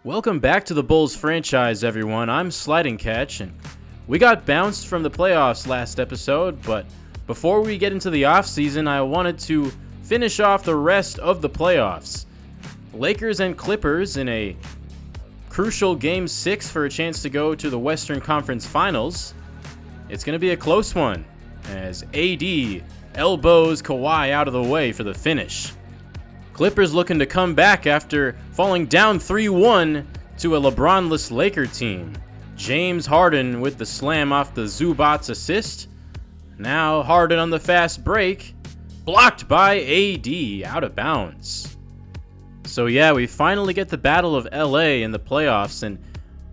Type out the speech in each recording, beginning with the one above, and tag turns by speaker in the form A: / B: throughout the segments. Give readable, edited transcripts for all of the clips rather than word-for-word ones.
A: Welcome back to the Bulls franchise, everyone. I'm Sliding Catch, and we got bounced from the playoffs last episode, but before we get into the offseason, I wanted to finish off the rest of the playoffs. Lakers and Clippers in a crucial Game 6 for a chance to go to the Western Conference Finals. It's going to be a close one, as AD elbows Kawhi out of the way for the finish. Clippers looking to come back after falling down 3-1 to a LeBron-less Laker team. James Harden with the slam off the Zubac's assist. Now Harden on the fast break, blocked by AD, out of bounds. So yeah, we finally get the Battle of LA in the playoffs, and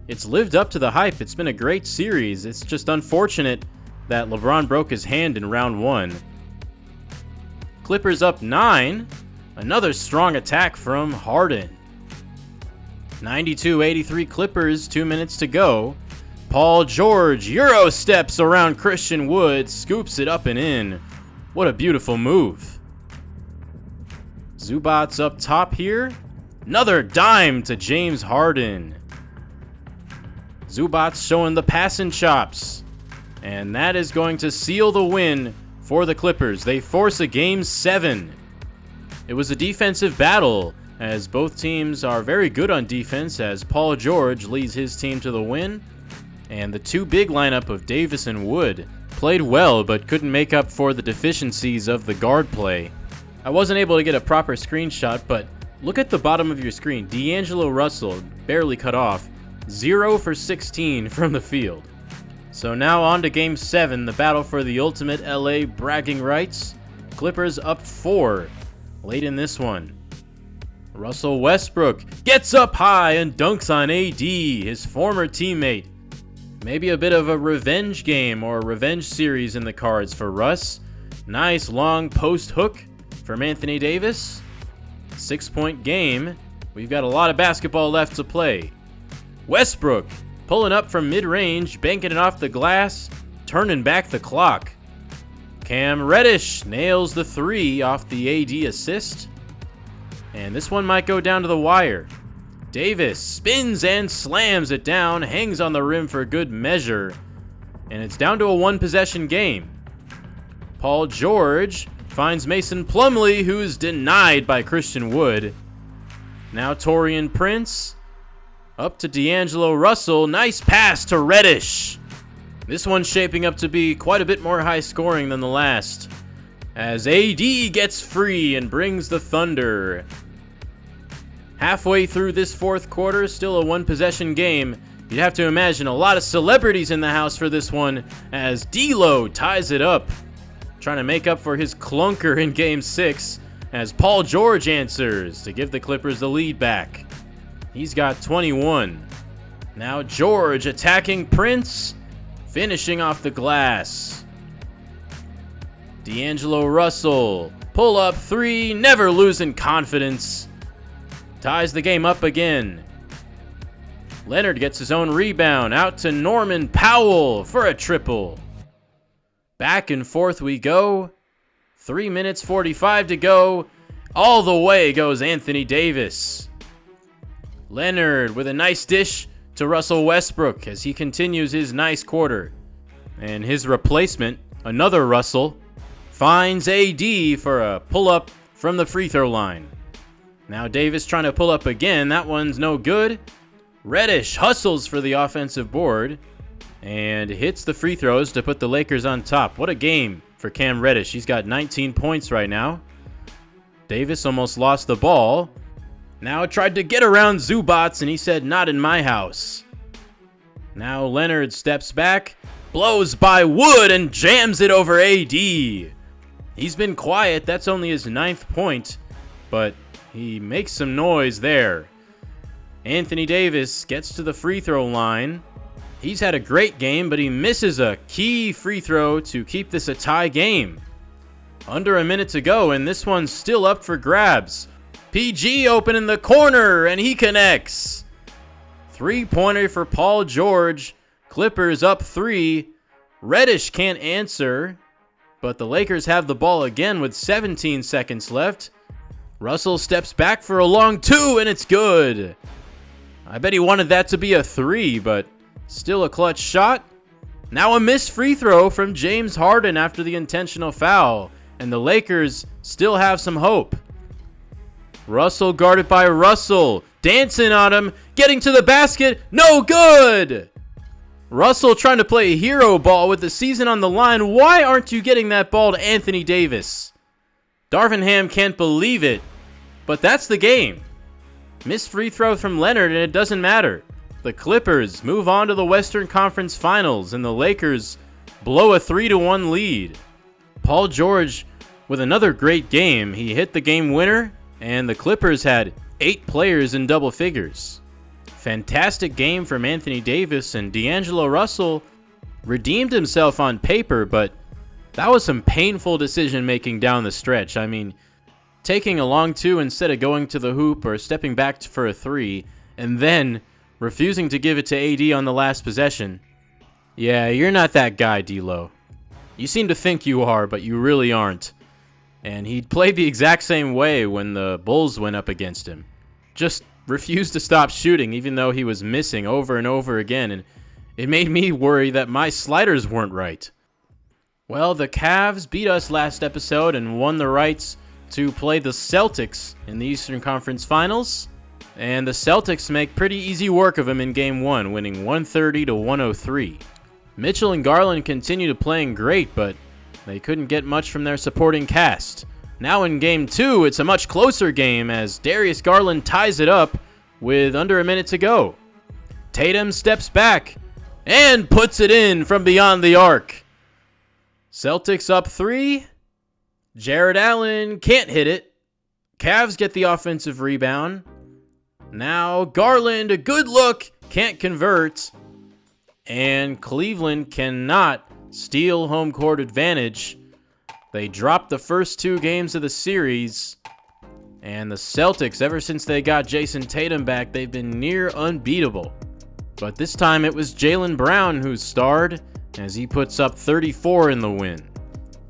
A: it's lived up to the hype. It's been a great series. It's just unfortunate that LeBron broke his hand in round 1. Clippers up 9. Another strong attack from Harden. 92-83 Clippers, 2 minutes to go. Paul George Euro steps around Christian Wood, scoops it up and in. What a beautiful move. Zubac's up top here. Another dime to James Harden. Zubac's showing the passing chops. And that is going to seal the win for the Clippers. They force a Game 7. It was a defensive battle, as both teams are very good on defense, as Paul George leads his team to the win, and the two big lineup of Davis and Wood played well but couldn't make up for the deficiencies of the guard play. I wasn't able to get a proper screenshot, but look at the bottom of your screen. D'Angelo Russell barely cut off, 0 for 16 from the field. So now on to Game 7, the battle for the ultimate LA bragging rights. Clippers up 4. Late in this one, Russell Westbrook gets up high and dunks on AD, his former teammate. Maybe a bit of a revenge game or a revenge series in the cards for Russ. Nice long post hook from Anthony Davis. 6-point game. We've got a lot of basketball left to play. Westbrook pulling up from mid-range, banking it off the glass, turning back the clock. Cam Reddish nails the 3 off the AD assist. And this one might go down to the wire. Davis spins and slams it down, hangs on the rim for good measure. And it's down to a one-possession game. Paul George finds Mason Plumlee, who's denied by Christian Wood. Now Taurean Prince up to D'Angelo Russell. Nice pass to Reddish. This one's shaping up to be quite a bit more high scoring than the last, as AD gets free and brings the thunder. Halfway through this fourth quarter, still a one-possession game. You'd have to imagine a lot of celebrities in the house for this one, as D'Lo ties it up, trying to make up for his clunker in Game 6, as Paul George answers to give the Clippers the lead back. He's got 21. Now George attacking Prince, finishing off the glass. D'Angelo Russell, pull up 3, never losing confidence. Ties the game up again. Leonard gets his own rebound, out to Norman Powell for a triple. Back and forth we go. 3 minutes 45 to go. All the way goes Anthony Davis. Leonard with a nice dish to Russell Westbrook as he continues his nice quarter. And his replacement, another Russell, finds AD for a pull-up from the free throw line. Now Davis trying to pull up again. That one's no good. Reddish hustles for the offensive board and hits the free throws to put the Lakers on top. What a game for Cam Reddish. He's got 19 points right now. Davis almost lost the ball. Now tried to get around Zubac, and he said, "Not in my house." Now Leonard steps back, blows by Wood, and jams it over AD. He's been quiet. That's only his 9th point, but he makes some noise there. Anthony Davis gets to the free throw line. He's had a great game, but he misses a key free throw to keep this a tie game. Under a minute to go, and this one's still up for grabs. PG open in the corner, and he connects. 3-pointer for Paul George. Clippers up 3. Reddish can't answer, but the Lakers have the ball again with 17 seconds left. Russell steps back for a long 2, and it's good. I bet he wanted that to be a 3, but still a clutch shot. Now a missed free throw from James Harden after the intentional foul, and the Lakers still have some hope. Russell guarded by Russell, dancing on him, getting to the basket, no good! Russell trying to play hero ball with the season on the line. Why aren't you getting that ball to Anthony Davis? Darvin Ham can't believe it, but that's the game. Missed free throw from Leonard, and it doesn't matter. The Clippers move on to the Western Conference Finals, and the Lakers blow a 3-1 lead. Paul George with another great game. He hit the game winner, and the Clippers had 8 players in double figures. Fantastic game from Anthony Davis, and D'Angelo Russell redeemed himself on paper, but that was some painful decision making down the stretch. I mean, taking a long 2 instead of going to the hoop or stepping back for a 3, and then refusing to give it to AD on the last possession. Yeah, you're not that guy, D'Lo. You seem to think you are, but you really aren't. And he played the exact same way when the Bulls went up against him. Just refused to stop shooting even though he was missing over and over again, and it made me worry that my sliders weren't right. Well, the Cavs beat us last episode and won the rights to play the Celtics in the Eastern Conference Finals. And the Celtics make pretty easy work of them in Game 1, winning 130-103. Mitchell and Garland continue to playing great, but they couldn't get much from their supporting cast. Now in Game 2, it's a much closer game as Darius Garland ties it up with under a minute to go. Tatum steps back and puts it in from beyond the arc. Celtics up 3. Jared Allen can't hit it. Cavs get the offensive rebound. Now Garland, a good look, can't convert. And Cleveland cannot steal home court advantage. They dropped the first 2 games of the series. And the Celtics, ever since they got Jason Tatum back, they've been near unbeatable. But this time it was Jaylen Brown who starred as he puts up 34 in the win.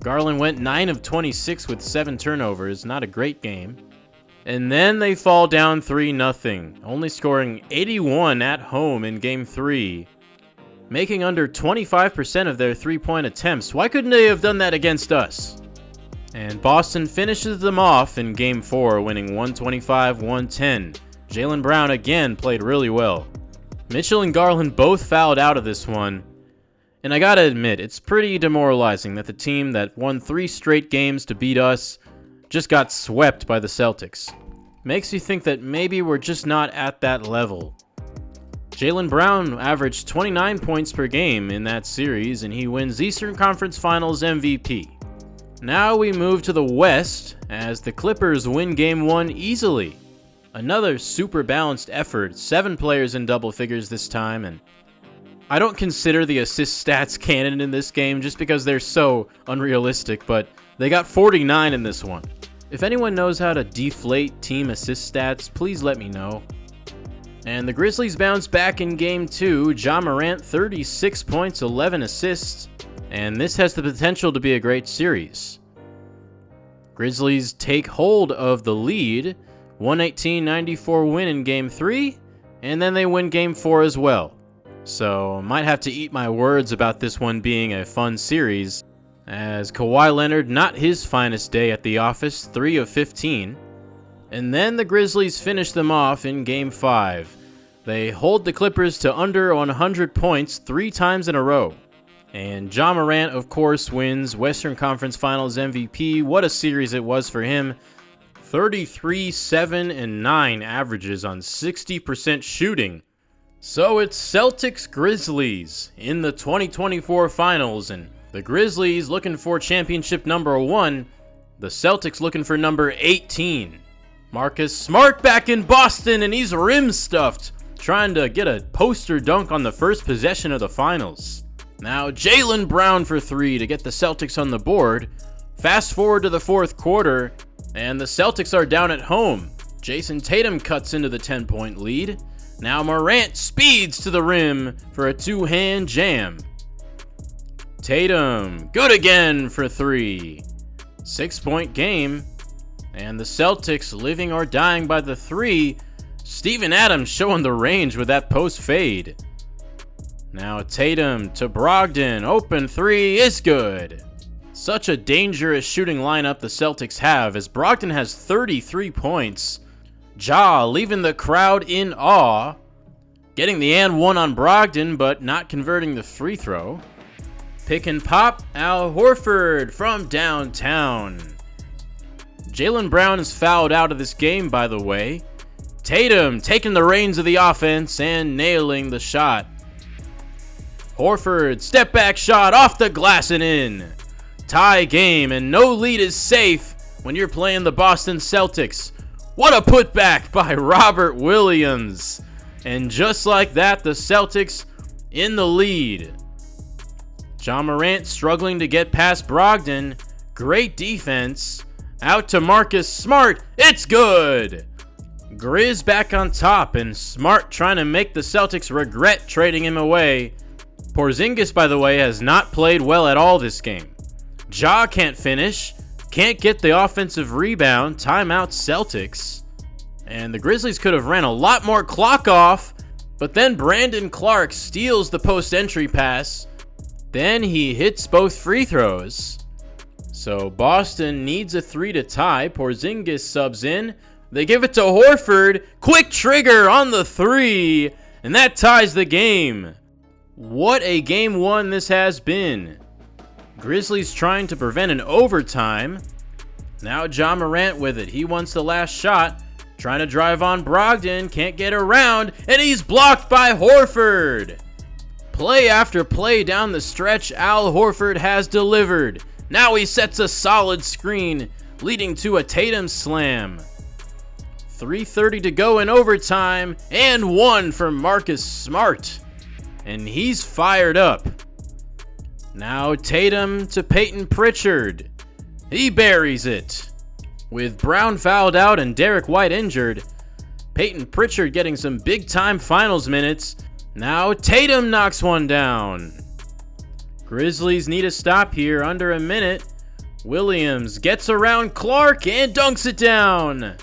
A: Garland went 9 of 26 with 7 turnovers, not a great game. And then they fall down 3-0, only scoring 81 at home in Game 3, making under 25% of their 3-point attempts. Why couldn't they have done that against us? And Boston finishes them off in Game 4, winning 125-110. Jaylen Brown again played really well. Mitchell and Garland both fouled out of this one. And I gotta admit, it's pretty demoralizing that the team that won 3 straight games to beat us just got swept by the Celtics. Makes you think that maybe we're just not at that level. Jaylen Brown averaged 29 points per game in that series, and he wins Eastern Conference Finals MVP. Now we move to the West as the Clippers win Game 1 easily. Another super balanced effort, 7 players in double figures this time, and I don't consider the assist stats canon in this game just because they're so unrealistic, but they got 49 in this one. If anyone knows how to deflate team assist stats, please let me know. And the Grizzlies bounce back in Game 2. Ja Morant, 36 points, 11 assists, and this has the potential to be a great series. Grizzlies take hold of the lead, 118-94 win in Game 3, and then they win Game 4 as well. So, might have to eat my words about this one being a fun series, as Kawhi Leonard, not his finest day at the office, 3 of 15. And then the Grizzlies finish them off in Game 5. They hold the Clippers to under 100 points 3 times in a row. And Ja Morant, of course, wins Western Conference Finals MVP. What a series it was for him. 33, 7, and 9 averages on 60% shooting. So it's Celtics Grizzlies in the 2024 Finals, and the Grizzlies looking for championship number 1, the Celtics looking for number 18. Marcus Smart back in Boston, and he's rim stuffed, trying to get a poster dunk on the first possession of the finals. Now Jaylen Brown for 3 to get the Celtics on the board. Fast forward to the 4th quarter, and the Celtics are down at home. Jason Tatum cuts into the 10-point lead. Now Morant speeds to the rim for a 2-hand jam. Tatum, good again for 3. 6-point game. And the Celtics, living or dying by the 3, Steven Adams showing the range with that post fade. Now Tatum to Brogdon. Open three is good. Such a dangerous shooting lineup the Celtics have, as Brogdon has 33 points. Ja leaving the crowd in awe. Getting the and one on Brogdon, but not converting the free throw. Pick and pop, Al Horford from downtown. Jaylen Brown is fouled out of this game, by the way. Tatum taking the reins of the offense and nailing the shot. Horford, step back shot off the glass and in. Tie game, and no lead is safe when you're playing the Boston Celtics. What a putback by Robert Williams. And just like that, the Celtics in the lead. Ja Morant struggling to get past Brogdon. Great defense. Out to Marcus Smart. It's good. Grizz back on top, and Smart trying to make the Celtics regret trading him away. Porzingis, by the way, has not played well at all this game. Ja can't finish. Can't get the offensive rebound. Timeout Celtics. And the Grizzlies could have ran a lot more clock off, but then Brandon Clark steals the post-entry pass. Then he hits both free throws. So Boston needs a 3 to tie. Porzingis subs in. They give it to Horford. Quick trigger on the 3, and that ties the game. What a game one this has been. Grizzlies trying to prevent an overtime. Now Ja Morant with it. He wants the last shot. Trying to drive on Brogdon. Can't get around. And he's blocked by Horford. Play after play down the stretch, Al Horford has delivered. Now he sets a solid screen, leading to a Tatum slam. 3:30 to go in overtime. And one from Marcus Smart. And he's fired up. Now Tatum to Peyton Pritchard. He buries it. With Brown fouled out and Derek White injured, Peyton Pritchard getting some big-time finals minutes. Now Tatum knocks one down. Grizzlies need a stop here, under a minute. Williams gets around Clark and dunks it down.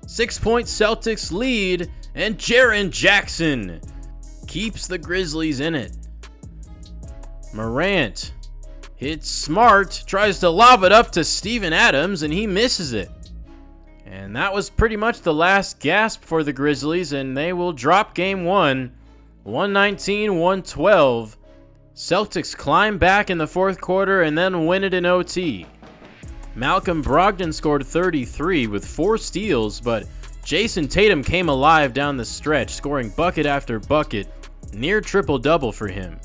A: 6-point Celtics lead, and Jaren Jackson keeps the Grizzlies in it. Morant hits Smart, tries to lob it up to Steven Adams, and he misses it. And that was pretty much the last gasp for the Grizzlies, and they will drop game one, 119-112. Celtics climb back in the fourth quarter and then win it in OT. Malcolm Brogdon scored 33 with 4 steals, but Jason Tatum came alive down the stretch, scoring bucket after bucket, near triple-double for him.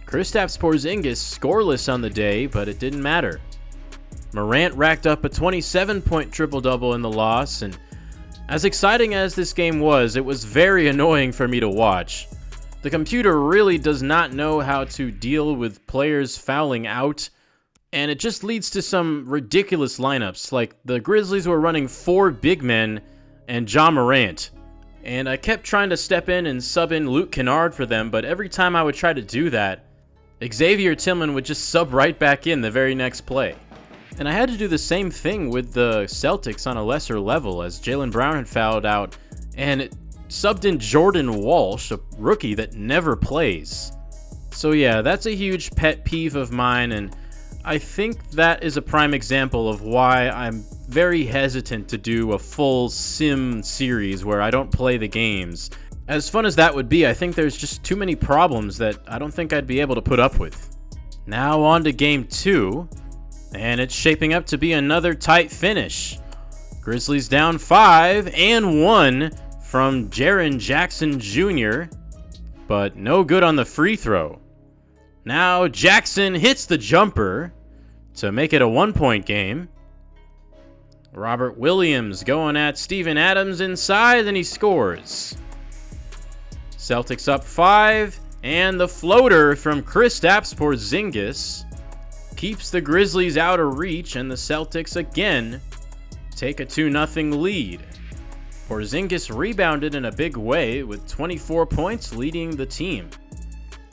A: Kristaps Porzingis scoreless on the day, but it didn't matter. Morant racked up a 27-point triple-double in the loss, and as exciting as this game was, it was very annoying for me to watch. The computer really does not know how to deal with players fouling out, and it just leads to some ridiculous lineups, like the Grizzlies were running 4 big men and Ja Morant. And I kept trying to step in and sub in Luke Kennard for them, but every time I would try to do that, Xavier Tillman would just sub right back in the very next play. And I had to do the same thing with the Celtics on a lesser level, as Jaylen Brown had fouled out, and it subbed in Jordan Walsh, a rookie that never plays. So yeah, that's a huge pet peeve of mine, and I think that is a prime example of why I'm very hesitant to do a full sim series where I don't play the games. As fun as that would be, I think there's just too many problems that I don't think I'd be able to put up with. Now on to game 2, and it's shaping up to be another tight finish. Grizzlies down 5 and 1 from Jaren Jackson Jr., but no good on the free throw. Now Jackson hits the jumper to make it a 1-point game. Robert Williams going at Steven Adams inside, and he scores. Celtics up 5, and the floater from Kristaps Porzingis keeps the Grizzlies out of reach, and the Celtics again take a 2-0 lead. Porzingis rebounded in a big way with 24 points, leading the team.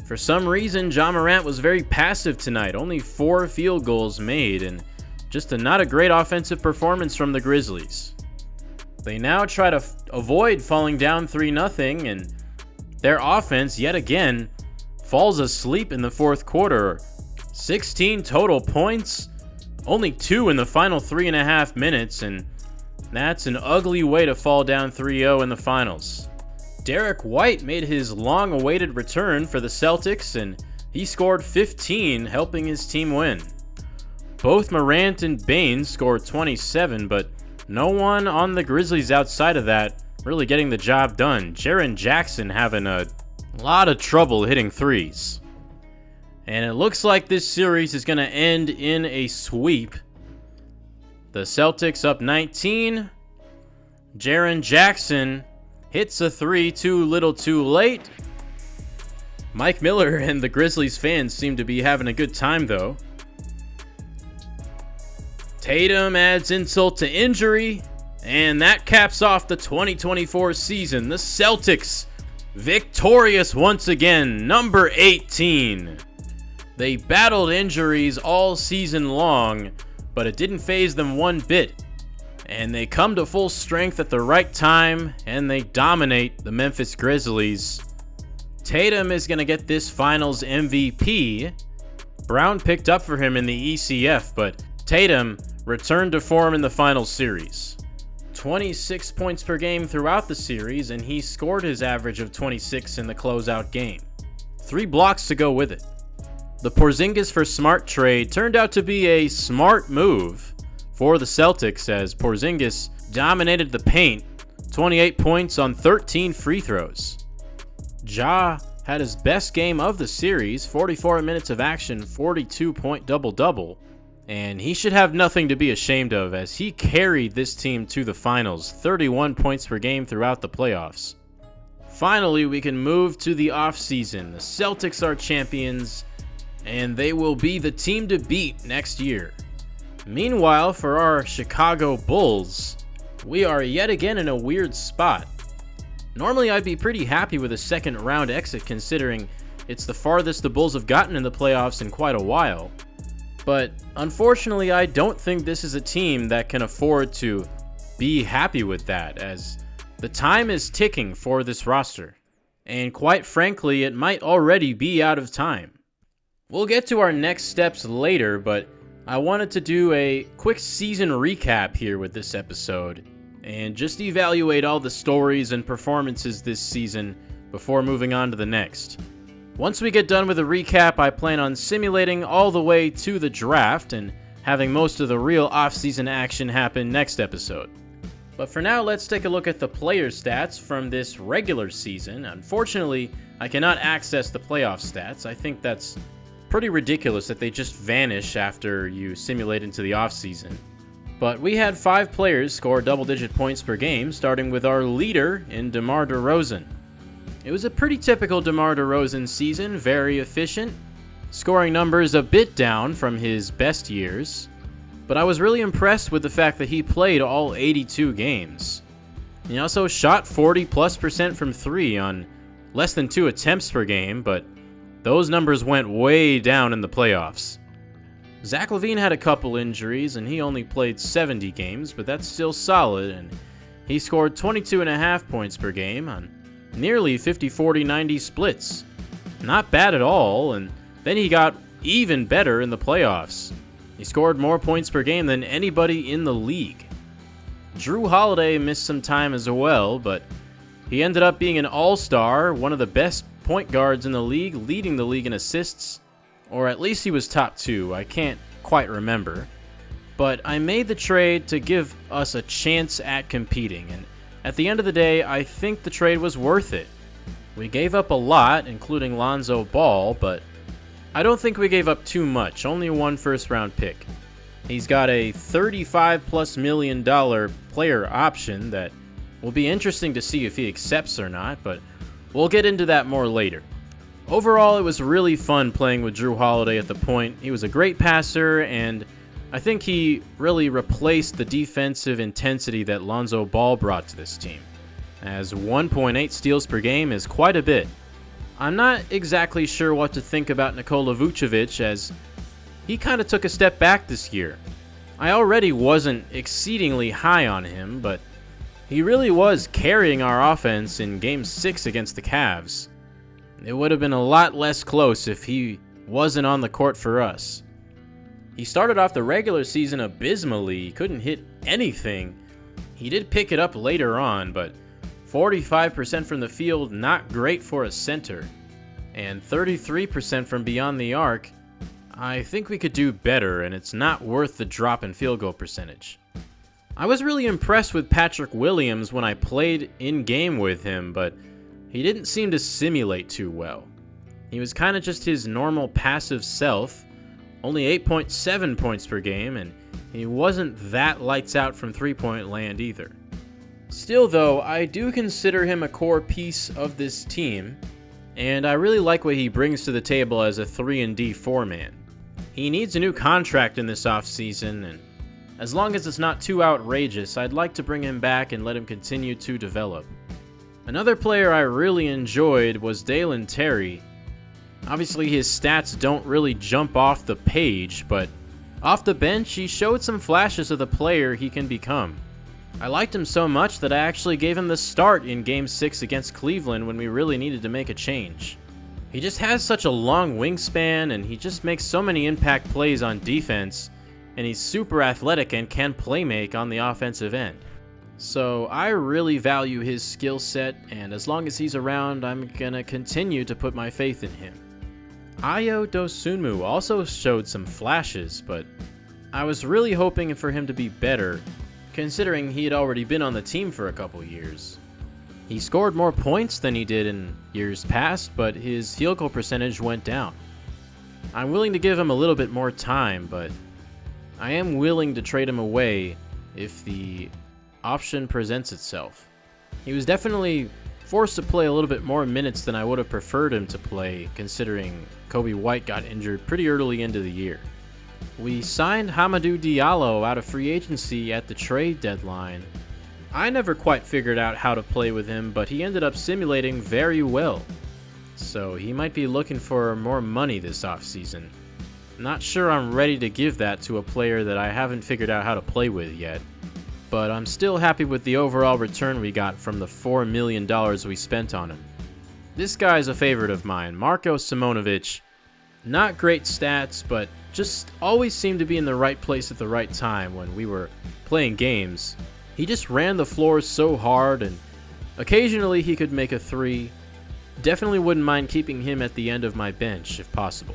A: For some reason, Ja Morant was very passive tonight, only 4 field goals made, and just not a great offensive performance from the Grizzlies. They now try to avoid falling down 3-0, and their offense yet again falls asleep in the fourth quarter. 16 total points, only 2 in the final 3.5 minutes, and that's an ugly way to fall down 3-0 in the finals. Derek White made his long-awaited return for the Celtics, and he scored 15, helping his team win. Both Morant and Baines scored 27, but no one on the Grizzlies outside of that really getting the job done. Jaren Jackson having a lot of trouble hitting threes. And it looks like this series is going to end in a sweep. The Celtics up 19. Jaren Jackson hits a three too little too late. Mike Miller and the Grizzlies fans seem to be having a good time though. Tatum adds insult to injury, and that caps off the 2024 season. The Celtics victorious once again, number 18. They battled injuries all season long, but it didn't faze them one bit. And they come to full strength at the right time, and they dominate the Memphis Grizzlies. Tatum is going to get this finals MVP. Brown picked up for him in the ECF, but Tatum returned to form in the finals series. 26 points per game throughout the series, and he scored his average of 26 in the closeout game. 3 blocks to go with it. The Porzingis for Smart trade turned out to be a smart move for the Celtics, as Porzingis dominated the paint, 28 points on 13 free throws. Ja had his best game of the series, 44 minutes of action, 42-point double-double, and he should have nothing to be ashamed of as he carried this team to the finals, 31 points per game throughout the playoffs. Finally, we can move to the offseason. The Celtics are champions, and they will be the team to beat next year. Meanwhile, for our Chicago Bulls, we are yet again in a weird spot. Normally, I'd be pretty happy with a second round exit considering it's the farthest the Bulls have gotten in the playoffs in quite a while. But unfortunately, I don't think this is a team that can afford to be happy with that, as the time is ticking for this roster. And quite frankly, it might already be out of time. We'll get to our next steps later, but I wanted to do a quick season recap here with this episode, and just evaluate all the stories and performances this season before moving on to the next. Once we get done with a recap, I plan on simulating all the way to the draft and having most of the real off-season action happen next episode. But for now, let's take a look at the player stats from this regular season. Unfortunately, I cannot access the playoff stats. I think that's pretty ridiculous that they just vanish after you simulate into the off-season. But we had 5 players score double-digit points per game, starting with our leader in DeMar DeRozan. It was a pretty typical DeMar DeRozan season, very efficient, scoring numbers a bit down from his best years, but I was really impressed with the fact that he played all 82 games. He also shot 40+% from 3 on less than 2 attempts per game, but those numbers went way down in the playoffs. Zach LaVine had a couple injuries and he only played 70 games, but that's still solid, and he scored 22.5 points per game on nearly 50-40-90 splits. Not bad at all, and then he got even better in the playoffs. He scored more points per game than anybody in the league. Drew Holiday missed some time as well, but he ended up being an all-star, one of the best point guards in the league, leading the league in assists, or at least he was top 2, I can't quite remember. But I made the trade to give us a chance at competing, and at the end of the day, I think the trade was worth it. We gave up a lot, including Lonzo Ball, but I don't think we gave up too much, only 1 first-round pick. He's got a $35+ million player option that will be interesting to see if he accepts or not, but we'll get into that more later. Overall, it was really fun playing with Drew Holiday at the point. He was a great passer, and I think he really replaced the defensive intensity that Lonzo Ball brought to this team, as 1.8 steals per game is quite a bit. I'm not exactly sure what to think about Nikola Vucevic, as he kind of took a step back this year. I already wasn't exceedingly high on him, but He really was carrying our offense in Game 6 against the Cavs. It would have been a lot less close if he wasn't on the court for us. He started off the regular season abysmally, he couldn't hit anything. He did pick it up later on, but 45% from the field, not great for a center. And 33% from beyond the arc, I think we could do better, and it's not worth the drop in field goal percentage. I was really impressed with Patrick Williams when I played in-game with him, but he didn't seem to simulate too well. He was kind of just his normal passive self, only 8.7 points per game, and he wasn't that lights out from three-point land either. Still though, I do consider him a core piece of this team, and I really like what he brings to the table as a 3-and-D 4-man. He needs a new contract in this offseason, and as long as it's not too outrageous, I'd like to bring him back and let him continue to develop. Another player I really enjoyed was Dalen Terry. Obviously his stats don't really jump off the page, but off the bench he showed some flashes of the player he can become. I liked him so much that I actually gave him the start in Game 6 against Cleveland when we really needed to make a change. He just has such a long wingspan, and he just makes so many impact plays on defense, and he's super athletic and can playmake on the offensive end. So I really value his skill set, and as long as he's around, I'm gonna continue to put my faith in him. Ayo Dosunmu also showed some flashes, but I was really hoping for him to be better, considering he had already been on the team for a couple years. He scored more points than he did in years past, but his field goal percentage went down. I'm willing to give him a little bit more time, but I am willing to trade him away if the option presents itself. He was definitely forced to play a little bit more minutes than I would have preferred him to play, considering Kobe White got injured pretty early into the year. We signed Hamidou Diallo out of free agency at the trade deadline. I never quite figured out how to play with him, but he ended up simulating very well. So he might be looking for more money this offseason. Not sure I'm ready to give that to a player that I haven't figured out how to play with yet. But I'm still happy with the overall return we got from the $4 million we spent on him. This guy's a favorite of mine, Marko Simonovic. Not great stats, but just always seemed to be in the right place at the right time when we were playing games. He just ran the floor so hard, and occasionally he could make a three. Definitely wouldn't mind keeping him at the end of my bench if possible.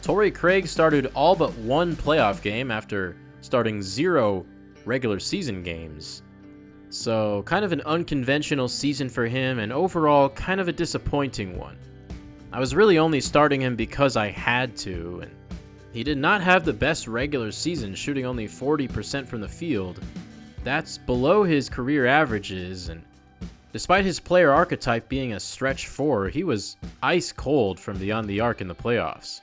A: Torrey Craig started all but one playoff game after starting 0 regular season games. So kind of an unconventional season for him, and overall kind of a disappointing one. I was really only starting him because I had to, and he did not have the best regular season, shooting only 40% from the field. That's below his career averages, and despite his player archetype being a stretch 4, he was ice cold from beyond the arc in the playoffs.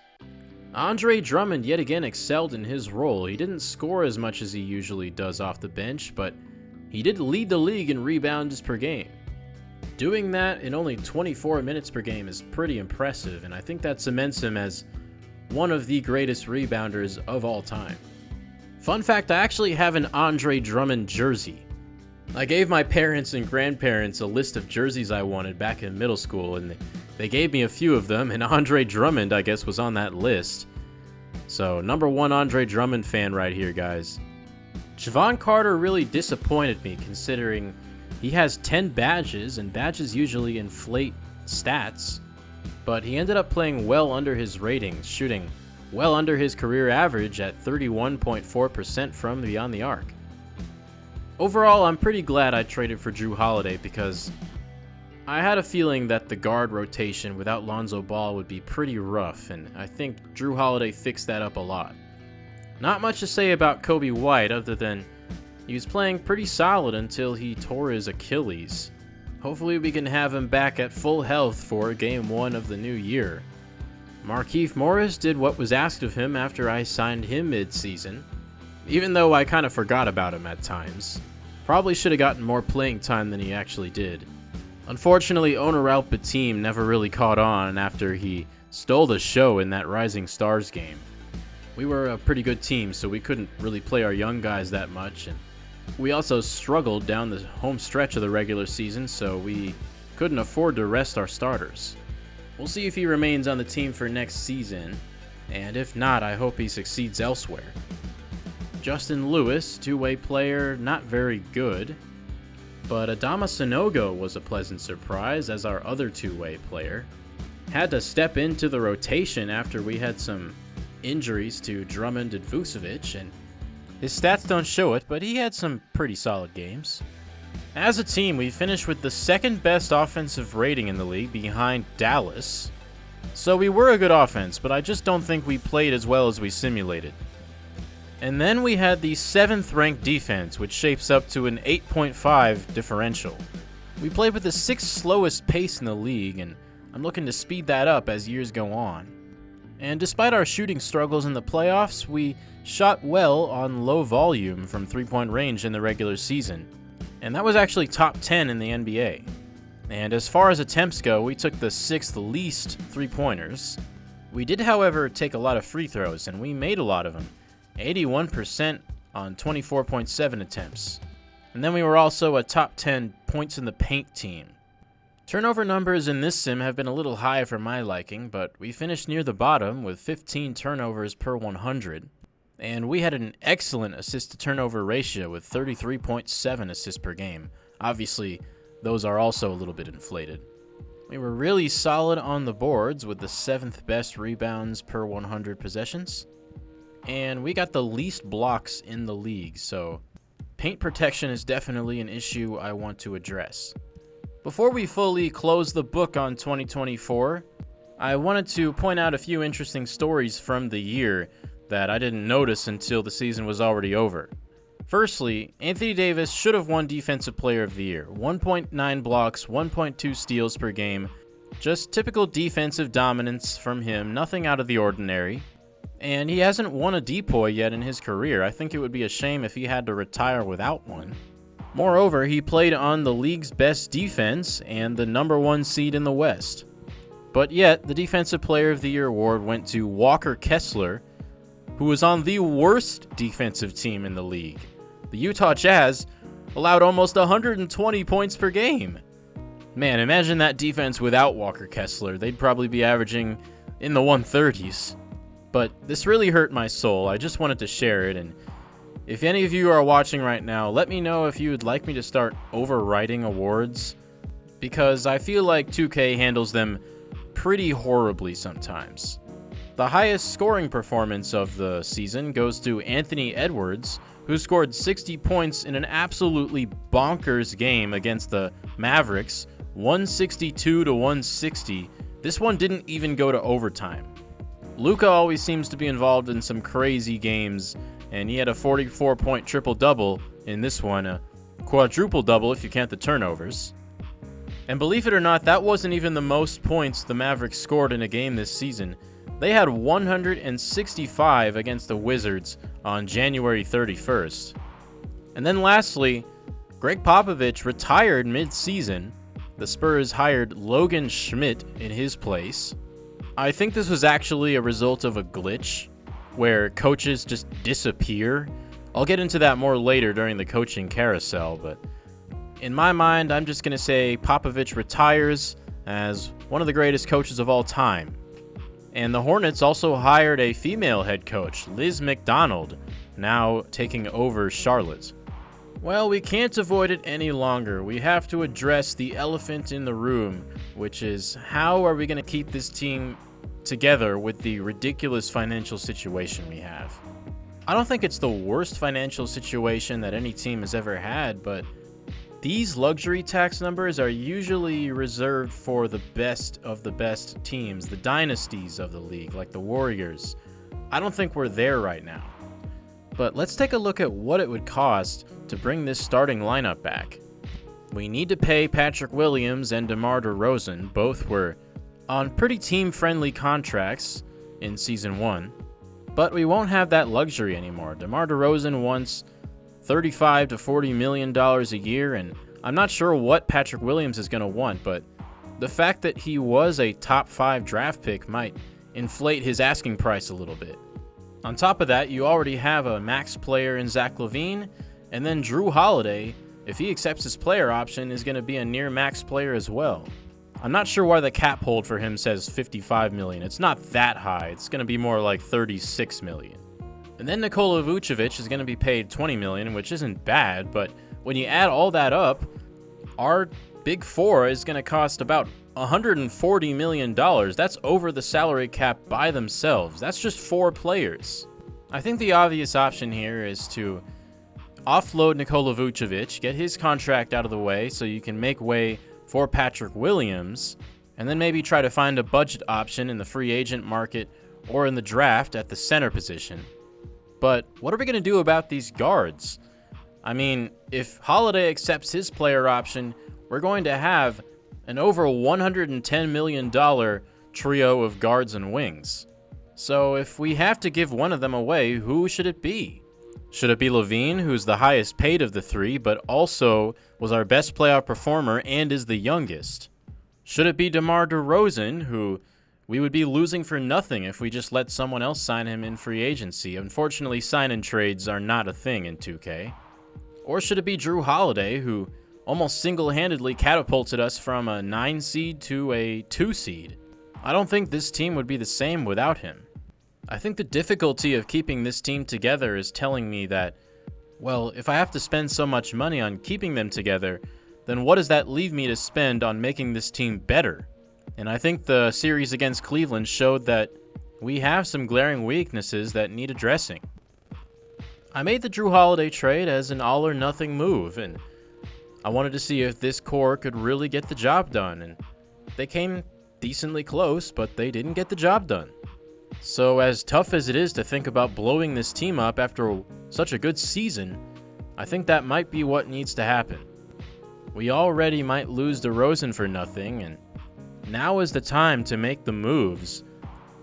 A: Andre Drummond yet again excelled in his role. He didn't score as much as he usually does off the bench, but he did lead the league in rebounds per game. Doing that in only 24 minutes per game is pretty impressive, and I think that cements him as one of the greatest rebounders of all time. Fun fact, I actually have an Andre Drummond jersey. I gave my parents and grandparents a list of jerseys I wanted back in middle school, and they gave me a few of them, and Andre Drummond, I guess, was on that list. So, #1 Andre Drummond fan right here, guys. Javon Carter really disappointed me, considering he has 10 badges, and badges usually inflate stats, but he ended up playing well under his ratings, shooting well under his career average at 31.4% from beyond the arc. Overall, I'm pretty glad I traded for Jrue Holiday because I had a feeling that the guard rotation without Lonzo Ball would be pretty rough, and I think Jrue Holiday fixed that up a lot. Not much to say about Kobe White other than he was playing pretty solid until he tore his Achilles. Hopefully we can have him back at full health for Game 1 of the new year. Markieff Morris did what was asked of him after I signed him mid-season, even though I kind of forgot about him at times. Probably should have gotten more playing time than he actually did. Unfortunately, owner Al Batim never really caught on after he stole the show in that Rising Stars game. We were a pretty good team, so we couldn't really play our young guys that much, and We also struggled down the home stretch of the regular season, so we couldn't afford to rest our starters. We'll see if he remains on the team for next season, and if not, I hope he succeeds elsewhere. Justin Lewis, two-way player, not very good, but Adama Sanogo was a pleasant surprise as our other two-way player. Had to step into the rotation after we had some injuries to Drummond and Vucevic, and his stats don't show it, but he had some pretty solid games. As a team, we finished with the second best offensive rating in the league behind Dallas. So we were a good offense, but I just don't think we played as well as we simulated. And then we had the 7th ranked defense, which shapes up to an 8.5 differential. We played with the 6th slowest pace in the league, and I'm looking to speed that up as years go on. And despite our shooting struggles in the playoffs, we shot well on low volume from 3-point range in the regular season. And that was actually top 10 in the NBA. And as far as attempts go, we took the 6th least 3-pointers. We did, however, take a lot of free throws, and we made a lot of them. 81% on 24.7 attempts. And then we were also a top 10 points in the paint team. Turnover numbers in this sim have been a little high for my liking, but we finished near the bottom with 15 turnovers per 100. And we had an excellent assist-to-turnover ratio with 33.7 assists per game. Obviously, those are also a little bit inflated. We were really solid on the boards with the 7th best rebounds per 100 possessions. And we got the least blocks in the league, so paint protection is definitely an issue I want to address. Before we fully close the book on 2024, I wanted to point out a few interesting stories from the year that I didn't notice until the season was already over. Firstly, Anthony Davis should have won Defensive Player of the Year. 1.9 blocks, 1.2 steals per game. Just typical defensive dominance from him, nothing out of the ordinary. And he hasn't won a DPOY yet in his career. I think it would be a shame if he had to retire without one. Moreover, he played on the league's best defense and the number 1 seed in the West. But yet, the Defensive Player of the Year award went to Walker Kessler, who was on the worst defensive team in the league. The Utah Jazz allowed almost 120 points per game. Man, imagine that defense without Walker Kessler. They'd probably be averaging in the 130s. But this really hurt my soul. I just wanted to share it, and if any of you are watching right now, let me know if you would like me to start overwriting awards, because I feel like 2K handles them pretty horribly sometimes. The highest scoring performance of the season goes to Anthony Edwards, who scored 60 points in an absolutely bonkers game against the Mavericks, 162-160. This one didn't even go to overtime. Luka always seems to be involved in some crazy games, and he had a 44-point triple-double in this one, a quadruple-double if you count the turnovers. And believe it or not, that wasn't even the most points the Mavericks scored in a game this season. They had 165 against the Wizards on January 31st. And then lastly, Greg Popovich retired mid-season. The Spurs hired Logan Schmidt in his place. I think this was actually a result of a glitch where coaches just disappear. I'll get into that more later during the coaching carousel, but in my mind, I'm just going to say Popovich retires as one of the greatest coaches of all time. And the Hornets also hired a female head coach, Liz McDonald, now taking over Charlotte. Well, we can't avoid it any longer. We have to address the elephant in the room, which is how are we going to keep this team together with the ridiculous financial situation we have? I don't think it's the worst financial situation that any team has ever had, but these luxury tax numbers are usually reserved for the best of the best teams, the dynasties of the league, like the Warriors. I don't think we're there right now. But let's take a look at what it would cost to bring this starting lineup back. We need to pay Patrick Williams and DeMar DeRozan. Both were on pretty team-friendly contracts in Season 1. But we won't have that luxury anymore. DeMar DeRozan wants $35 to $40 million a year, and I'm not sure what Patrick Williams is going to want, but the fact that he was a top 5 draft pick might inflate his asking price a little bit. On top of that, you already have a max player in Zach LaVine, And then Drew Holiday, if he accepts his player option, is going to be a near max player as well. I'm not sure why the cap hold for him says $55 million. It's not that high. It's going to be more like $36 million. And then Nikola Vucevic is going to be paid $20 million, which isn't bad, but when you add all that up, our big four is going to cost about $140 million. That's over the salary cap by themselves. That's just 4 players. I think the obvious option here is to offload Nikola Vucevic, get his contract out of the way so you can make way for Patrick Williams, and then maybe try to find a budget option in the free agent market or in the draft at the center position. But what are we going to do about these guards? I mean, if Holiday accepts his player option, we're going to have an over $110 million trio of guards and wings. So if we have to give one of them away, who should it be? Should it be LaVine, who's the highest paid of the 3, but also was our best playoff performer and is the youngest? Should it be DeMar DeRozan, who we would be losing for nothing if we just let someone else sign him in free agency? Unfortunately, sign-in trades are not a thing in 2K. Or should it be Drew Holiday, who almost single-handedly catapulted us from a 9 seed to a 2 seed? I don't think this team would be the same without him. I think the difficulty of keeping this team together is telling me that, well, if I have to spend so much money on keeping them together, then what does that leave me to spend on making this team better? And I think the series against Cleveland showed that we have some glaring weaknesses that need addressing. I made the Drew Holiday trade as an all-or-nothing move, and I wanted to see if this core could really get the job done, and they came decently close, but they didn't get the job done. So as tough as it is to think about blowing this team up after such a good season, I think that might be what needs to happen. We already might lose DeRozan for nothing, and now is the time to make the moves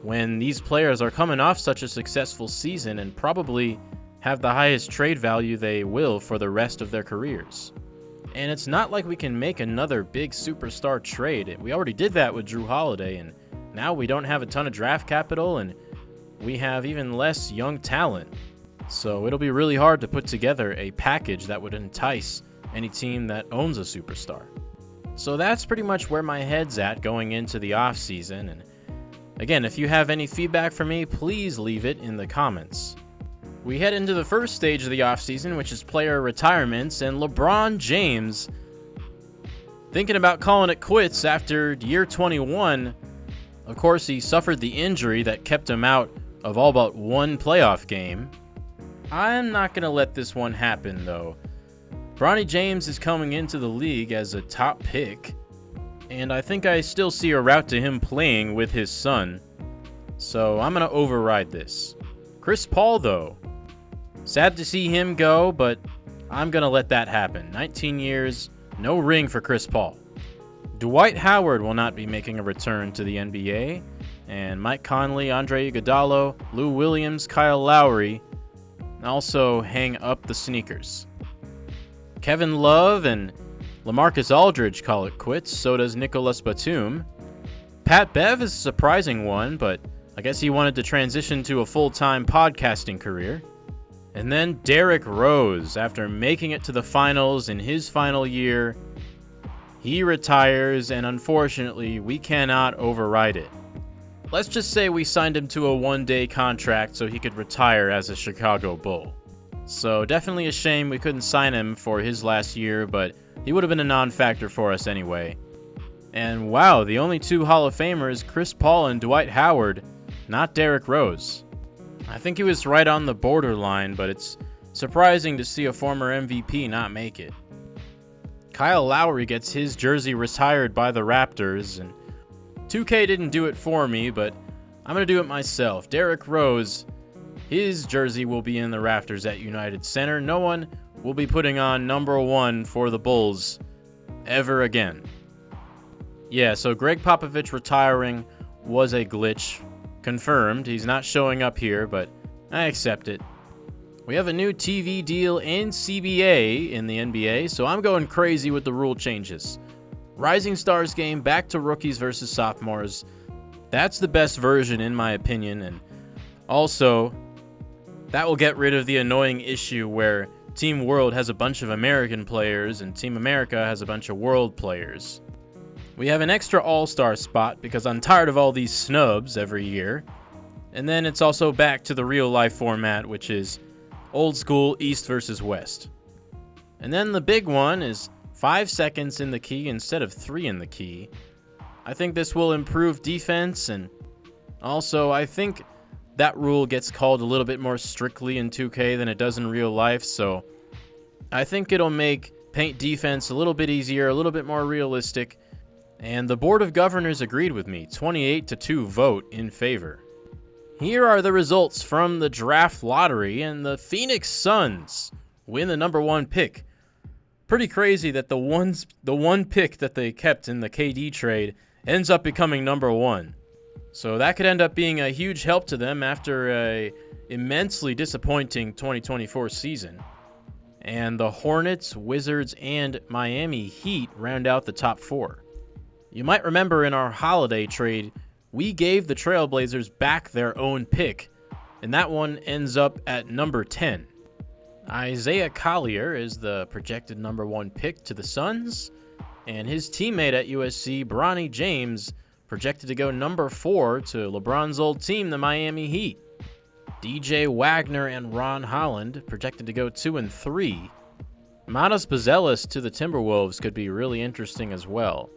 A: when these players are coming off such a successful season and probably have the highest trade value they will for the rest of their careers. And it's not like we can make another big superstar trade. We already did that with Drew Holiday, and now we don't have a ton of draft capital, and we have even less young talent. So it'll be really hard to put together a package that would entice any team that owns a superstar. So that's pretty much where my head's at going into the offseason. And again, if you have any feedback for me, please leave it in the comments. We head into the first stage of the offseason, which is player retirements, and LeBron James thinking about calling it quits after year 21. Of course, he suffered the injury that kept him out of all but one playoff game. I'm not going to let this one happen, though. Bronny James is coming into the league as a top pick, and I think I still see a route to him playing with his son. So I'm going to override this. Chris Paul, though. Sad to see him go, but I'm going to let that happen. 19 years, no ring for Chris Paul. Dwight Howard will not be making a return to the NBA, and Mike Conley, Andre Iguodala, Lou Williams, Kyle Lowry also hang up the sneakers. Kevin Love and LaMarcus Aldridge call it quits, so does Nicolas Batum. Pat Bev is a surprising one, but I guess he wanted to transition to a full-time podcasting career. And then Derrick Rose, after making it to the finals in his final year, he retires, and unfortunately, we cannot override it. Let's just say we signed him to a one-day contract so he could retire as a Chicago Bull. So definitely a shame we couldn't sign him for his last year, but he would have been a non-factor for us anyway. And wow, the only 2 Hall of Famers, Chris Paul and Dwight Howard, not Derrick Rose. I think he was right on the borderline, but it's surprising to see a former MVP not make it. Kyle Lowry gets his jersey retired by the Raptors, and 2K didn't do it for me, but I'm going to do it myself. Derrick Rose, his jersey will be in the Raptors at United Center. No one will be putting on number 1 for the Bulls ever again. Yeah, so Greg Popovich retiring was a glitch. Confirmed. He's not showing up here, but I accept it. We have a new TV deal and CBA in the NBA, so I'm going crazy with the rule changes. Rising Stars game back to rookies versus sophomores. That's the best version in my opinion, and also that will get rid of the annoying issue where Team World has a bunch of American players, and Team America has a bunch of World players. We have an extra all-star spot because I'm tired of all these snubs every year. And then it's also back to the real-life format, which is old school East versus West. And then the big one is 5 seconds in the key instead of 3 in the key. I think this will improve defense, and also I think that rule gets called a little bit more strictly in 2K than it does in real life, so I think it'll make paint defense a little bit easier, a little bit more realistic, and the Board of Governors agreed with me, 28-2 vote in favor. Here are the results from the draft lottery, and the Phoenix Suns win the number 1 pick. Pretty crazy that the one pick that they kept in the KD trade ends up becoming number 1. So that could end up being a huge help to them after a immensely disappointing 2024 season. And the Hornets, Wizards, and Miami Heat round out the top 4. You might remember in our holiday trade, we gave the Trailblazers back their own pick, and that one ends up at number 10. Isaiah Collier is the projected number 1 pick to the Suns, and his teammate at USC, Bronny James, projected to go number 4 to LeBron's old team, the Miami Heat. DJ Wagner and Ron Holland projected to go 2 and 3. Matas Buzelis to the Timberwolves could be really interesting as well.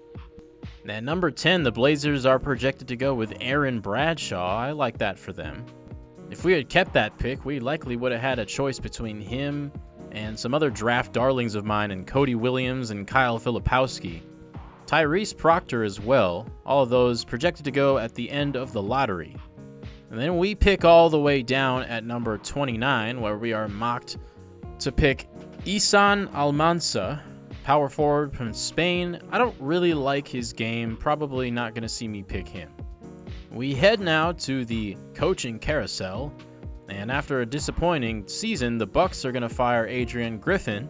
A: At number 10, the Blazers are projected to go with Aaron Bradshaw. I like that for them. If we had kept that pick, we likely would have had a choice between him and some other draft darlings of mine, and Cody Williams and Kyle Filipowski. Tyrese Proctor as well, all of those projected to go at the end of the lottery. And then we pick all the way down at number 29, where we are mocked to pick Isan Almansa, power forward from Spain. I don't really like his game, probably not going to see me pick him. We head now to the coaching carousel, and after a disappointing season, the Bucks are going to fire Adrian Griffin,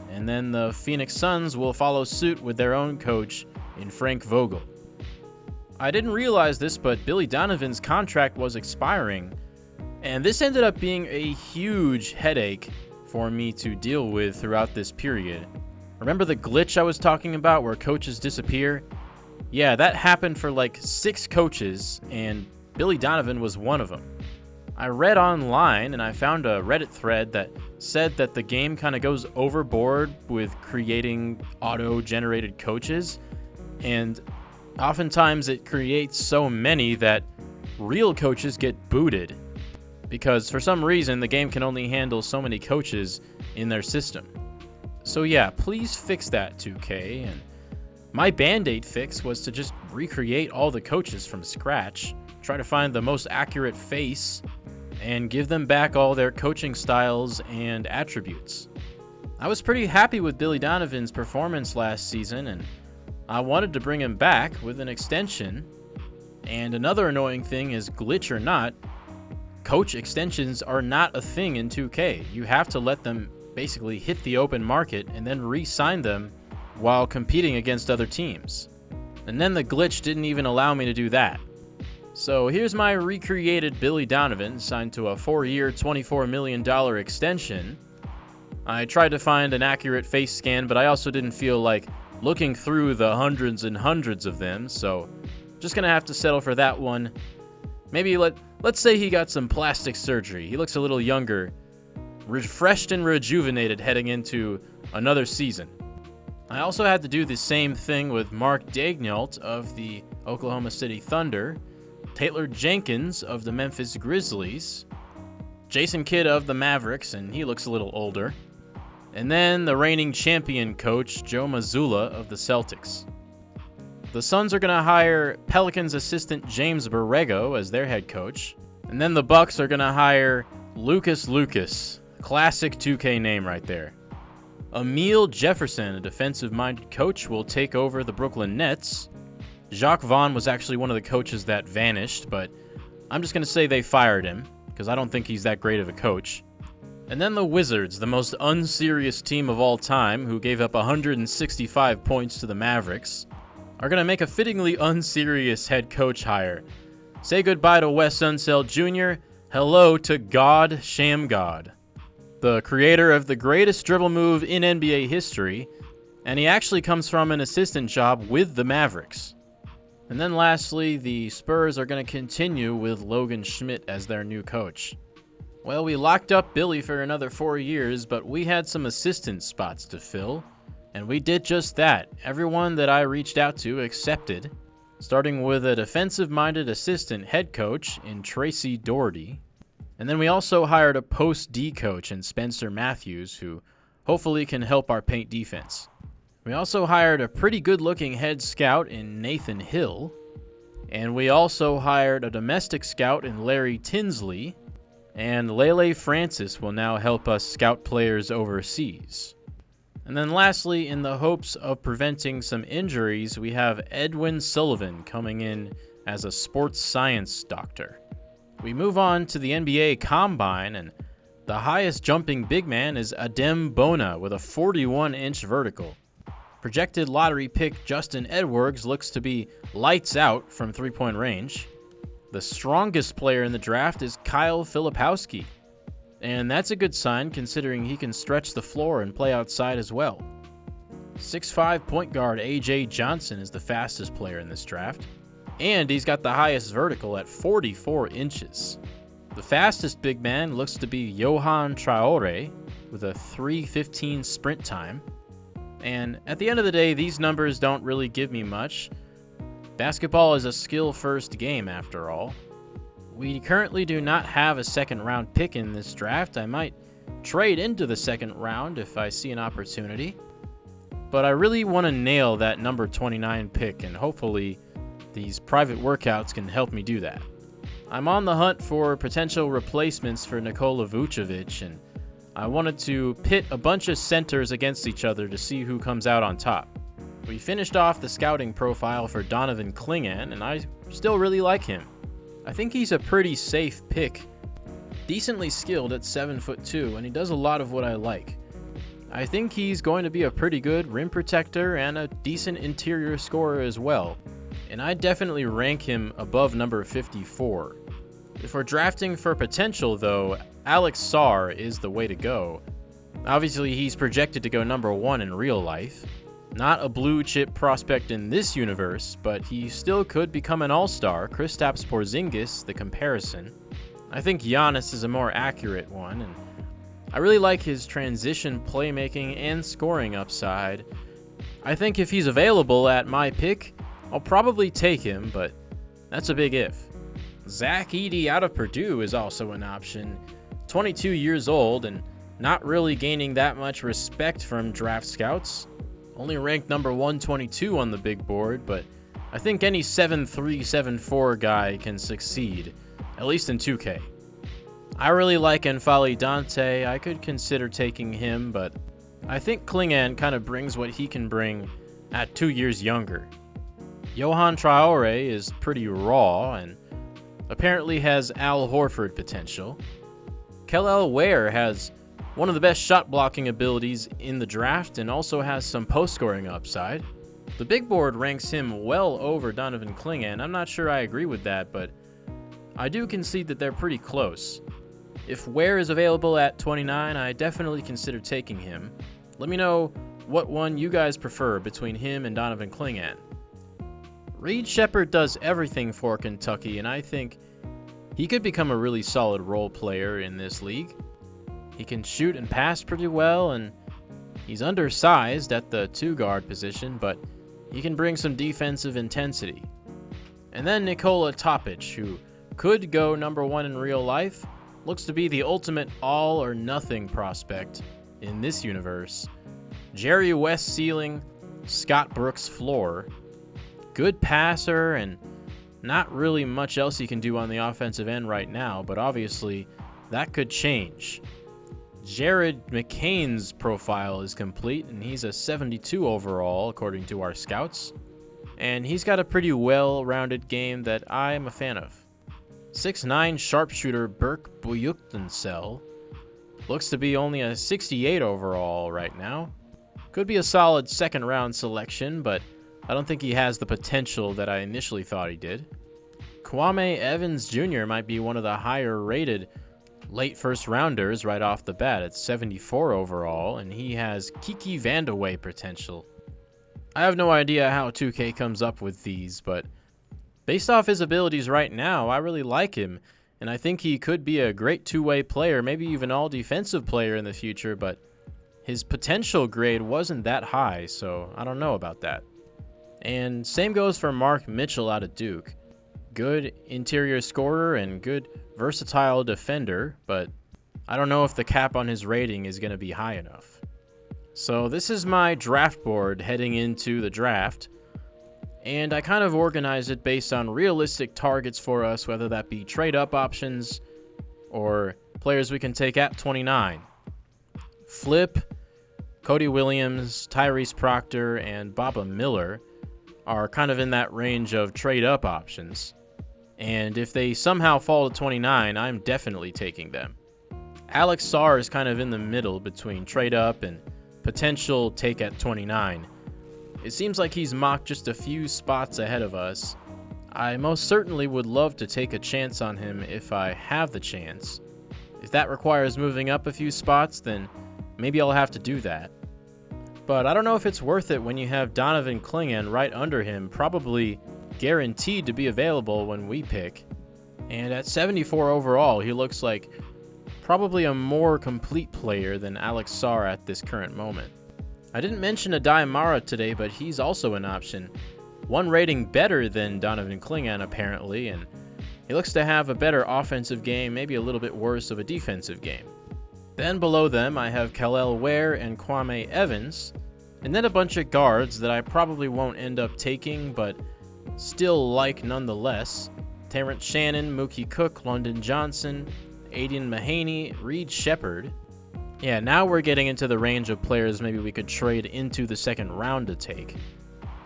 A: and then the Phoenix Suns will follow suit with their own coach in Frank Vogel. I didn't realize this, but Billy Donovan's contract was expiring, and this ended up being a huge headache for me to deal with throughout this period. Remember the glitch I was talking about where coaches disappear? Yeah, that happened for like 6 coaches, and Billy Donovan was one of them. I read online and I found a Reddit thread that said that the game kind of goes overboard with creating auto-generated coaches, and oftentimes it creates so many that real coaches get booted because for some reason the game can only handle so many coaches in their system. So yeah, please fix that, 2K. And my Band-Aid fix was to just recreate all the coaches from scratch, try to find the most accurate face, and give them back all their coaching styles and attributes. I was pretty happy with Billy Donovan's performance last season, and I wanted to bring him back with an extension. And another annoying thing is, glitch or not, coach extensions are not a thing in 2K. You have to let them basically hit the open market and then re-sign them while competing against other teams. And then the glitch didn't even allow me to do that. So here's my recreated Billy Donovan signed to a 4-year, $24 million extension. I tried to find an accurate face scan, but I also didn't feel like looking through the hundreds and hundreds of them, so just gonna have to settle for that one. Maybe let's say he got some plastic surgery. He looks a little younger, refreshed and rejuvenated heading into another season. I also had to do the same thing with Mark Daigneault of the Oklahoma City Thunder, Taylor Jenkins of the Memphis Grizzlies, Jason Kidd of the Mavericks, and he looks a little older, and then the reigning champion coach Joe Mazzulla of the Celtics. The Suns are going to hire Pelicans assistant James Borrego as their head coach, and then the Bucks are going to hire Lucas Lucas. Classic 2K name right there. Emile Jefferson, a defensive-minded coach, will take over the Brooklyn Nets. Jacques Vaughn was actually one of the coaches that vanished, but I'm just going to say they fired him, because I don't think he's that great of a coach. And then the Wizards, the most unserious team of all time, who gave up 165 points to the Mavericks, are going to make a fittingly unserious head coach hire. Say goodbye to Wes Unseld Jr., hello to God Sham God. the creator of the greatest dribble move in NBA history, and he actually comes from an assistant job with the Mavericks. And then lastly, the Spurs are going to continue with Logan Schmidt as their new coach. Well, we locked up Billy for another 4 years, but we had some assistant spots to fill, and we did just that. Everyone that I reached out to accepted, starting with a defensive-minded assistant head coach in Tracy Doherty. And then we also hired a post-D coach in Spencer Matthews, who hopefully can help our paint defense. We also hired a pretty good-looking head scout in Nathan Hill, and we also hired a domestic scout in Larry Tinsley, and Lele Francis will now help us scout players overseas. And then lastly, in the hopes of preventing some injuries, we have Edwin Sullivan coming in as a sports science doctor. We move on to the NBA Combine, and the highest jumping big man is Adem Bona with a 41-inch vertical. Projected lottery pick Justin Edwards looks to be lights out from three-point range. The strongest player in the draft is Kyle Filipowski, and that's a good sign considering he can stretch the floor and play outside as well. 6'5" point guard A.J. Johnson is the fastest player in this draft, and he's got the highest vertical at 44 inches. The fastest big man looks to be Yohan Traore with a 3:15 sprint time. And at the end of the day, these numbers don't really give me much. Basketball is a skill-first game, after all. We currently do not have a second-round pick in this draft. I might trade into the second round if I see an opportunity. But I really want to nail that number 29 pick, and hopefully these private workouts can help me do that. I'm on the hunt for potential replacements for Nikola Vucevic, and I wanted to pit a bunch of centers against each other to see who comes out on top. We finished off the scouting profile for Donovan Clingan, and I still really like him. I think he's a pretty safe pick. Decently skilled at 7'2", and he does a lot of what I like. I think he's going to be a pretty good rim protector and a decent interior scorer as well, and I definitely rank him above number 54. If we're drafting for potential, though, Alex Sarr is the way to go. Obviously, he's projected to go number 1 in real life. Not a blue-chip prospect in this universe, but he still could become an all-star. Kristaps Porzingis, the comparison. I think Giannis is a more accurate one, and I really like his transition playmaking and scoring upside. I think if he's available at my pick, I'll probably take him, but that's a big if. Zach Edey out of Purdue is also an option. 22 years old and not really gaining that much respect from draft scouts. Only ranked number 122 on the big board, but I think any 7'3", 7'4" guy can succeed, at least in 2K. I really like N'Faly Dante. I could consider taking him, but I think Clingan kind of brings what he can bring at 2 years younger. Yohan Traore is pretty raw and apparently has Al Horford potential. Kel'el Ware has one of the best shot blocking abilities in the draft and also has some post scoring upside. The big board ranks him well over Donovan Clingan. I'm not sure I agree with that, but I do concede that they're pretty close. If Ware is available at 29, I definitely consider taking him. Let me know what one you guys prefer between him and Donovan Clingan. Reed Sheppard does everything for Kentucky, and I think he could become a really solid role player in this league. He can shoot and pass pretty well, and he's undersized at the 2-guard position, but he can bring some defensive intensity. And then Nikola Topic, who could go number 1 in real life, looks to be the ultimate all-or-nothing prospect in this universe. Jerry West ceiling, Scott Brooks floor. Good passer, and not really much else he can do on the offensive end right now, but obviously that could change. Jared McCain's profile is complete, and he's a 72 overall, according to our scouts. And he's got a pretty well-rounded game that I'm a fan of. 6'9" sharpshooter Burke Buyukdensel looks to be only a 68 overall right now. Could be a solid second-round selection, but I don't think he has the potential that I initially thought he did. Kwame Evans Jr. might be one of the higher-rated late first rounders right off the bat. It's 74 overall, and he has Kiki Vandeweghe potential. I have no idea how 2K comes up with these, but based off his abilities right now, I really like him, and I think he could be a great two-way player, maybe even all-defensive player in the future, but his potential grade wasn't that high, so I don't know about that. And same goes for Mark Mitchell out of Duke. Good interior scorer and good versatile defender, but I don't know if the cap on his rating is going to be high enough. So this is my draft board heading into the draft, and I kind of organize it based on realistic targets for us, whether that be trade-up options or players we can take at 29. Flip, Cody Williams, Tyrese Proctor, and Baba Miller are kind of in that range of trade-up options. And if they somehow fall to 29, I'm definitely taking them. Alex Sarr is kind of in the middle between trade-up and potential take at 29. It seems like he's mocked just a few spots ahead of us. I most certainly would love to take a chance on him if I have the chance. If that requires moving up a few spots, then maybe I'll have to do that. But I don't know if it's worth it when you have Donovan Clingan right under him, probably guaranteed to be available when we pick. And at 74 overall, he looks like probably a more complete player than Alex Sarr at this current moment. I didn't mention Adai Mara today, but he's also an option. One rating better than Donovan Clingan apparently, and he looks to have a better offensive game, maybe a little bit worse of a defensive game. Then below them, I have Kel'el Ware and Kwame Evans, and then a bunch of guards that I probably won't end up taking, but still like nonetheless. Terrence Shannon, Mookie Cook, London Johnson, Aiden Mahaney, Reed Shepard. Yeah, now we're getting into the range of players maybe we could trade into the second round to take.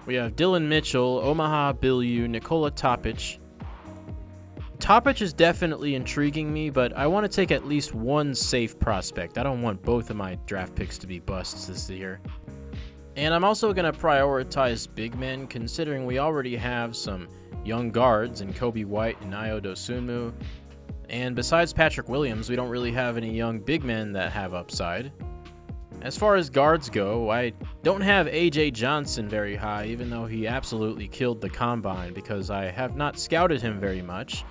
A: We have Dylan Mitchell, Omaha Bilyu, Nikola Topic. Topic is definitely intriguing me, but I want to take at least one safe prospect. I don't want both of my draft picks to be busts this year. And I'm also going to prioritize big men, considering we already have some young guards in Kobe White and Ayo Dosunmu. And besides Patrick Williams, we don't really have any young big men that have upside. As far as guards go, I don't have AJ Johnson very high, even though he absolutely killed the combine, because I have not scouted him very much.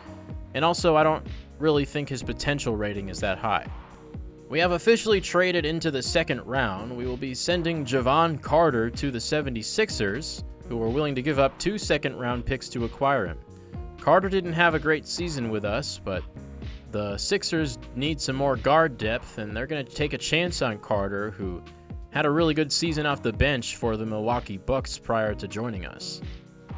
A: And also, I don't really think his potential rating is that high. We have officially traded into the second round. We will be sending Javon Carter to the 76ers, who are willing to give up 2 second-round picks to acquire him. Carter didn't have a great season with us, but the Sixers need some more guard depth, and they're going to take a chance on Carter, who had a really good season off the bench for the Milwaukee Bucks prior to joining us.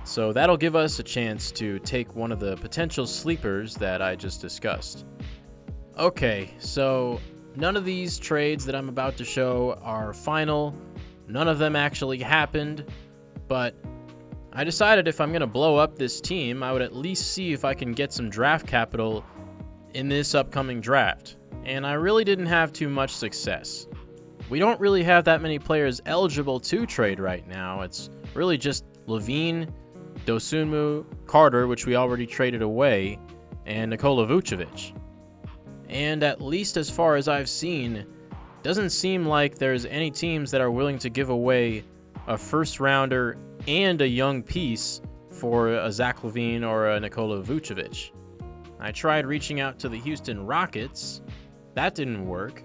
A: So that'll give us a chance to take one of the potential sleepers that I just discussed. Okay, so none of these trades that I'm about to show are final. None of them actually happened, but I decided if I'm going to blow up this team, I would at least see if I can get some draft capital in this upcoming draft. And I really didn't have too much success. We don't really have that many players eligible to trade right now. It's really just Levine, Dosunmu, Carter, which we already traded away, and Nikola Vucevic. And at least as far as I've seen, doesn't seem like there's any teams that are willing to give away a first rounder and a young piece for a Zach LaVine or a Nikola Vucevic. I tried reaching out to the Houston Rockets. That didn't work.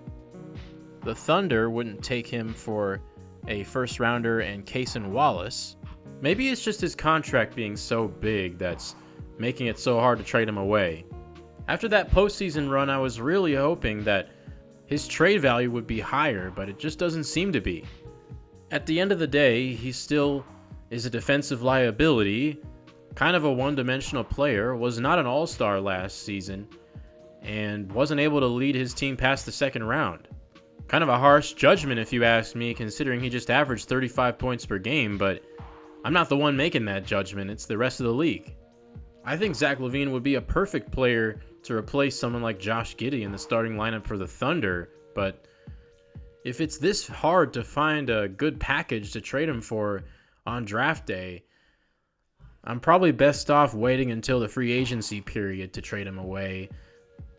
A: The Thunder wouldn't take him for a first rounder and Cason Wallace. Maybe it's just his contract being so big that's making it so hard to trade him away. After that postseason run, I was really hoping that his trade value would be higher, but it just doesn't seem to be. At the end of the day, he still is a defensive liability, kind of a one-dimensional player, was not an all-star last season, and wasn't able to lead his team past the second round. Kind of a harsh judgment if you ask me, considering he just averaged 35 points per game, but I'm not the one making that judgment, it's the rest of the league. I think Zach LaVine would be a perfect player to replace someone like Josh Giddey in the starting lineup for the Thunder, but if it's this hard to find a good package to trade him for on draft day, I'm probably best off waiting until the free agency period to trade him away.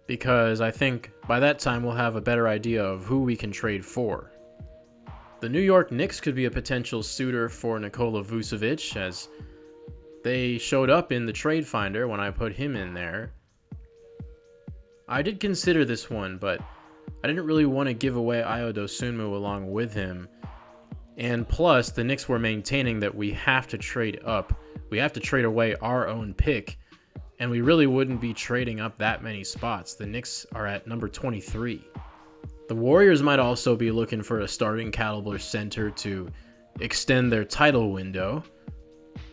A: because I think by that time we'll have a better idea of who we can trade for. The New York Knicks could be a potential suitor for Nikola Vucevic, as they showed up in the trade finder when I put him in there. I did consider this one, but I didn't really want to give away Ayo Dosunmu along with him. And plus, the Knicks were maintaining that we have to trade up. We have to trade away our own pick, and we really wouldn't be trading up that many spots. The Knicks are at number 23. The Warriors might also be looking for a starting caliber center to extend their title window,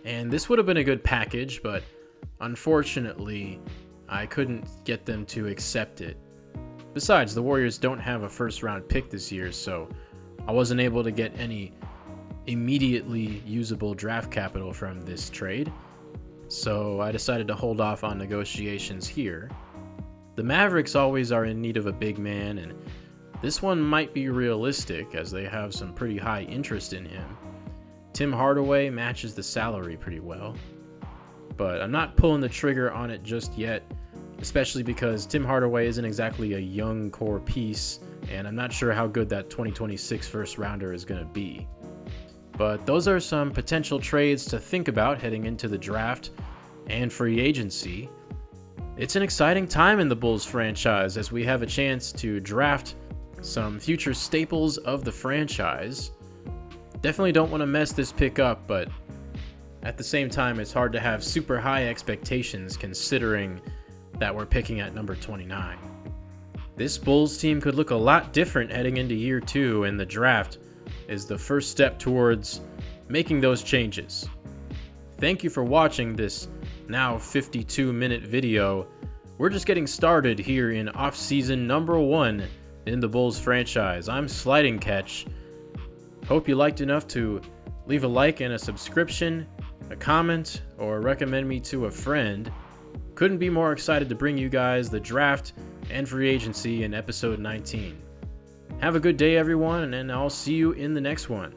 A: and this would have been a good package, but unfortunately, I couldn't get them to accept it. Besides, the Warriors don't have a first-round pick this year, so I wasn't able to get any immediately usable draft capital from this trade, so I decided to hold off on negotiations here. The Mavericks always are in need of a big man, and this one might be realistic as they have some pretty high interest in him. Tim Hardaway matches the salary pretty well, but I'm not pulling the trigger on it just yet, especially because Tim Hardaway isn't exactly a young core piece, and I'm not sure how good that 2026 first rounder is going to be. But those are some potential trades to think about heading into the draft and free agency. It's an exciting time in the Bulls franchise as we have a chance to draft some future staples of the franchise. Definitely don't want to mess this pick up, but at the same time, it's hard to have super high expectations considering that we're picking at number 29. This Bulls team could look a lot different heading into year 2, and the draft is the first step towards making those changes. Thank you for watching this now 52-minute video. We're just getting started here in off-season number 1 in the Bulls franchise. I'm Sliding Catch. Hope you liked enough to leave a like and a subscription, a comment, or recommend me to a friend. Couldn't be more excited to bring you guys the draft and free agency in episode 19. Have a good day, everyone, and I'll see you in the next one.